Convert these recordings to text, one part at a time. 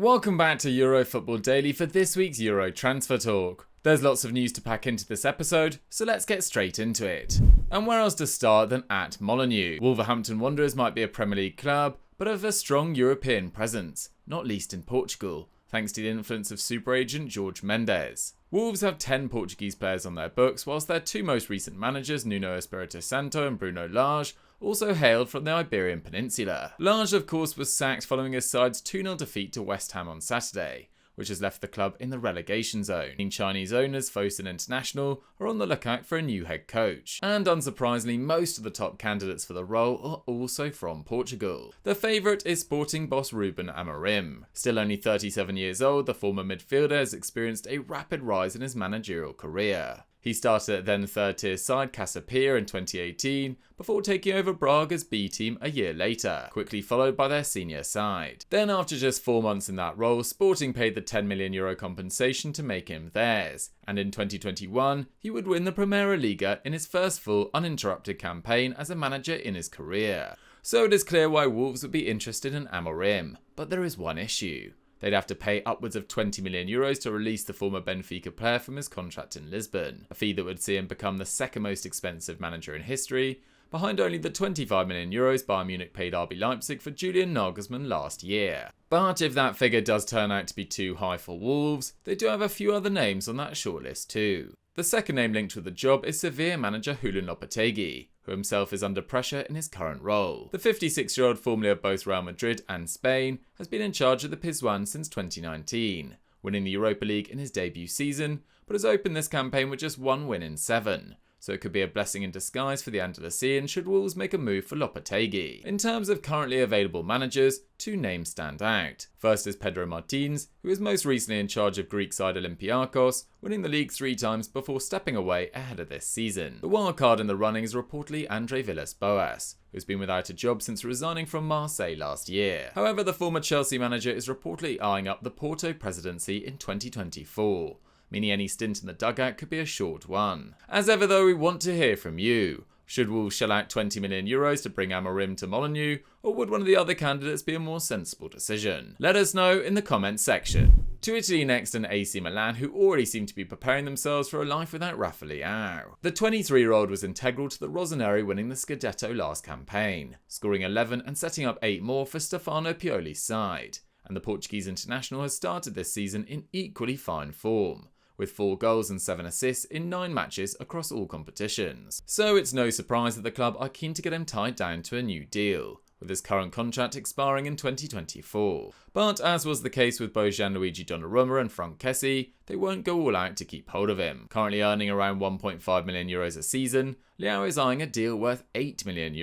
Welcome back to Euro Football Daily for this week's Euro Transfer Talk. There's lots of news to pack into this episode, so let's get straight into it. And where else to start than at Molineux? Wolverhampton Wanderers might be a Premier League club, but have a strong European presence, not least in Portugal, thanks to the influence of super agent Jorge Mendes. Wolves have 10 Portuguese players on their books, whilst their two most recent managers, Nuno Espirito Santo and Bruno Lage, also hailed from the Iberian Peninsula. Lage, of course, was sacked following his side's 2-0 defeat to West Ham on Saturday, which has left the club in the relegation zone. Chinese owners Fosun International are on the lookout for a new head coach. And unsurprisingly, most of the top candidates for the role are also from Portugal. The favourite is Sporting boss Ruben Amorim. Still only 37 years old, the former midfielder has experienced a rapid rise in his managerial career. He started at then third-tier side Casapia in 2018, before taking over Braga's B team a year later, quickly followed by their senior side. Then after just 4 months in that role, Sporting paid the €10 million compensation to make him theirs, and in 2021, he would win the Primeira Liga in his first full uninterrupted campaign as a manager in his career. So it is clear why Wolves would be interested in Amorim, but there is one issue. They'd have to pay upwards of €20 million to release the former Benfica player from his contract in Lisbon, a fee that would see him become the second most expensive manager in history, behind only the €25 million Bayern Munich paid RB Leipzig for Julian Nagelsmann last year. But if that figure does turn out to be too high for Wolves, they do have a few other names on that shortlist too. The second name linked with the job is Sevilla manager Julen Lopetegui, who himself is under pressure in his current role. The 56-year-old, formerly of both Real Madrid and Spain, has been in charge of the Pizjuan since 2019, winning the Europa League in his debut season, but has opened this campaign with just one win in 7. So it could be a blessing in disguise for the Andalusian should Wolves make a move for Lopetegui. In terms of currently available managers, two names stand out. First is Pedro Martins, who was most recently in charge of Greek side Olympiacos, winning the league 3 times before stepping away ahead of this season. The wildcard in the running is reportedly Andre Villas-Boas, who's been without a job since resigning from Marseille last year. However, the former Chelsea manager is reportedly eyeing up the Porto presidency in 2024. Meaning any stint in the dugout could be a short one. As ever though, we want to hear from you. Should Wolves shell out €20 million to bring Amorim to Molineux, or would one of the other candidates be a more sensible decision? Let us know in the comments section. To Italy next, and AC Milan, who already seem to be preparing themselves for a life without Rafael Leao. The 23-year-old was integral to the Rossoneri winning the Scudetto last campaign, scoring 11 and setting up 8 more for Stefano Pioli's side. And the Portuguese international has started this season in equally fine form, with 4 goals and 7 assists in 9 matches across all competitions. So it's no surprise that the club are keen to get him tied down to a new deal, with his current contract expiring in 2024. But as was the case with both Gianluigi Donnarumma and Franck Kessie, they won't go all out to keep hold of him. Currently earning around €1.5 million a season, Leao is eyeing a deal worth €8 million,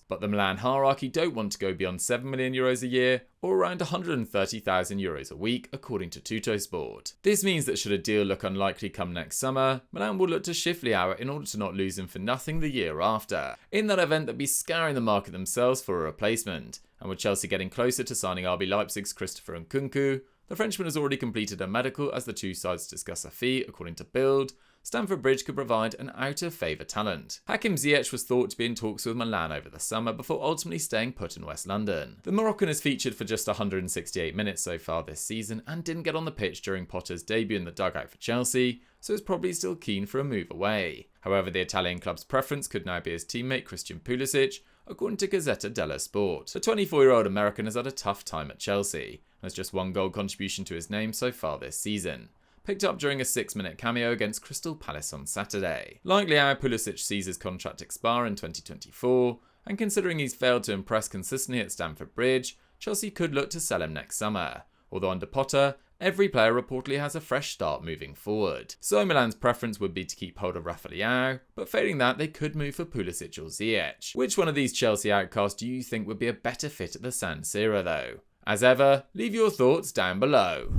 but the Milan hierarchy don't want to go beyond €7 million a year, or around €130,000 a week, according to Tuttosport. This means that should a deal look unlikely come next summer, Milan will look to shift Leao in order to not lose him for nothing the year after. In that event, they'll be scouring the market themselves for a replacement, and with Chelsea getting closer to signing RB Leipzig's Christopher Nkunku, the Frenchman has already completed a medical as the two sides discuss a fee, according to Bild. Stamford Bridge could provide an out-of-favour talent. Hakim Ziyech was thought to be in talks with Milan over the summer before ultimately staying put in West London. The Moroccan has featured for just 168 minutes so far this season and didn't get on the pitch during Potter's debut in the dugout for Chelsea, so is probably still keen for a move away. However, the Italian club's preference could now be his teammate Christian Pulisic, according to Gazzetta dello Sport. The 24-year-old American has had a tough time at Chelsea and has just 1 goal contribution to his name so far this season, picked up during a 6-minute cameo against Crystal Palace on Saturday. Like Leao, Pulisic sees his contract expire in 2024, and considering he's failed to impress consistently at Stamford Bridge, Chelsea could look to sell him next summer, although under Potter, every player reportedly has a fresh start moving forward. So Milan's preference would be to keep hold of Rafael Leao, but failing that, they could move for Pulisic or Ziyech. Which one of these Chelsea outcasts do you think would be a better fit at the San Siro though? As ever, leave your thoughts down below.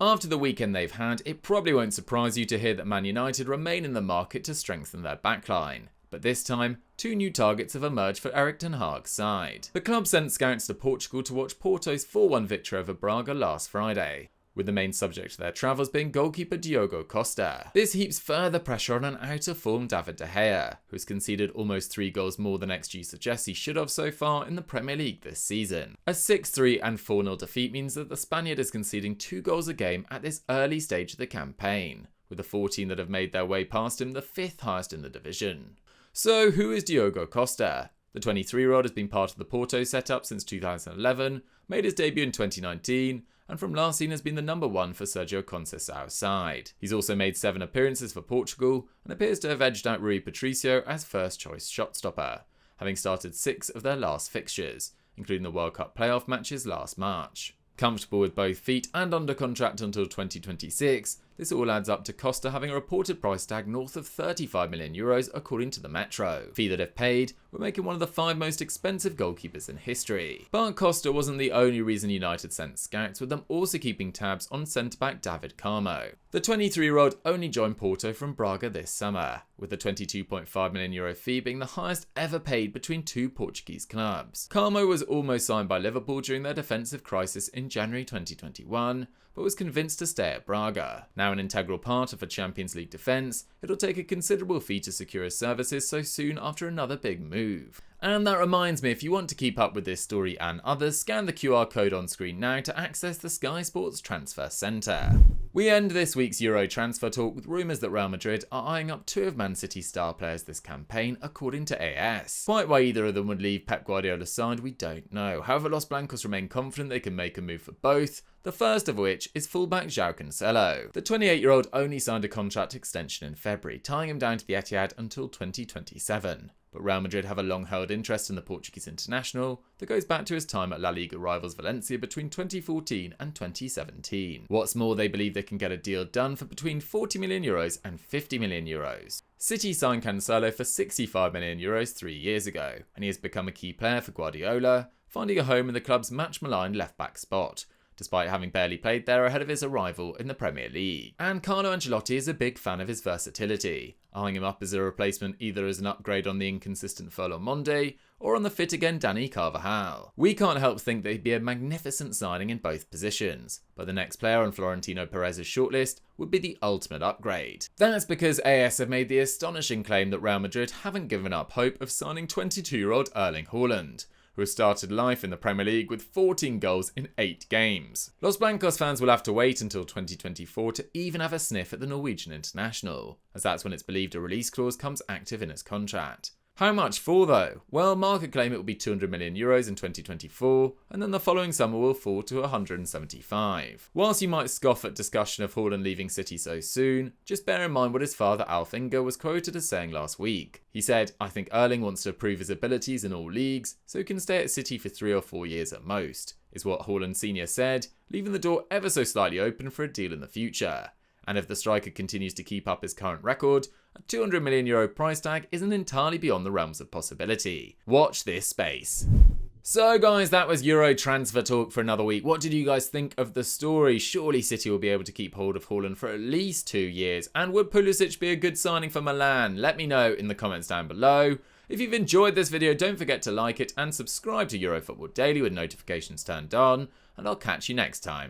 After the weekend they've had, it probably won't surprise you to hear that Man United remain in the market to strengthen their backline. But this time, 2 new targets have emerged for Erik ten Hag's side. The club sent scouts to Portugal to watch Porto's 4-1 victory over Braga last Friday, with the main subject of their travels being goalkeeper Diogo Costa. This heaps further pressure on an out-of-form David De Gea, who has conceded almost 3 goals more than XG suggests he should have so far in the Premier League this season. A 6-3 and 4-0 defeat means that the Spaniard is conceding 2 goals a game at this early stage of the campaign, with the 14 that have made their way past him the 5th highest in the division. So who is Diogo Costa? The 23-year-old has been part of the Porto setup since 2011, made his debut in 2019, and from last season has been the number 1 for Sergio Conceição's side. He's also made 7 appearances for Portugal and appears to have edged out Rui Patricio as first-choice shot-stopper, having started 6 of their last fixtures, including the World Cup playoff matches last March. Comfortable with both feet and under contract until 2026, this all adds up to Costa having a reported price tag north of €35 million according to the Metro. Fee that if paid would make him one of the 5 most expensive goalkeepers in history. But Costa wasn't the only reason United sent scouts, with them also keeping tabs on centre-back David Carmo. The 23-year-old only joined Porto from Braga this summer, with the €22.5 million fee being the highest ever paid between 2 Portuguese clubs. Carmo was almost signed by Liverpool during their defensive crisis in January 2021, but was convinced to stay at Braga. Now an integral part of a Champions League defence, it'll take a considerable fee to secure his services so soon after another big move. And that reminds me, if you want to keep up with this story and others, scan the QR code on screen now to access the Sky Sports Transfer Centre. We end this week's Euro transfer talk with rumours that Real Madrid are eyeing up 2 of Man City's star players this campaign, according to AS. Quite why either of them would leave Pep Guardiola's side, we don't know. However, Los Blancos remain confident they can make a move for both, the first of which is fullback Joao Cancelo. The 28-year-old only signed a contract extension in February, tying him down to the Etihad until 2027. But Real Madrid have a long-held interest in the Portuguese international that goes back to his time at La Liga rivals Valencia between 2014 and 2017. What's more, they believe they can get a deal done for between €40 million and €50 million. City signed Cancelo for €65 million 3 years ago, and he has become a key player for Guardiola, finding a home in the club's much-maligned left-back spot, despite having barely played there ahead of his arrival in the Premier League. And Carlo Ancelotti is a big fan of his versatility, eyeing him up as a replacement either as an upgrade on the inconsistent Ferland Monde or on the fit-again Dani Carvajal. We can't help think that he'd be a magnificent signing in both positions, but the next player on Florentino Perez's shortlist would be the ultimate upgrade. That's because AS have made the astonishing claim that Real Madrid haven't given up hope of signing 22-year-old Erling Haaland, who has started life in the Premier League with 14 goals in 8 games. Los Blancos fans will have to wait until 2024 to even have a sniff at the Norwegian international, as that's when it's believed a release clause comes active in his contract. How much for though? Well, market claim it will be €200 million in 2024, and then the following summer will fall to 175. Whilst you might scoff at discussion of Haaland leaving City so soon, just bear in mind what his father Alf Inge was quoted as saying last week. He said, "I think Erling wants to prove his abilities in all leagues, so he can stay at City for 3 or 4 years at most," is what Haaland Sr. said, leaving the door ever so slightly open for a deal in the future. And if the striker continues to keep up his current record, a €200 million price tag isn't entirely beyond the realms of possibility. Watch this space. So guys, that was Euro transfer talk for another week. What did you guys think of the story? Surely City will be able to keep hold of Haaland for at least 2 years. And would Pulisic be a good signing for Milan? Let me know in the comments down below. If you've enjoyed this video, don't forget to like it and subscribe to Euro Football Daily with notifications turned on. And I'll catch you next time.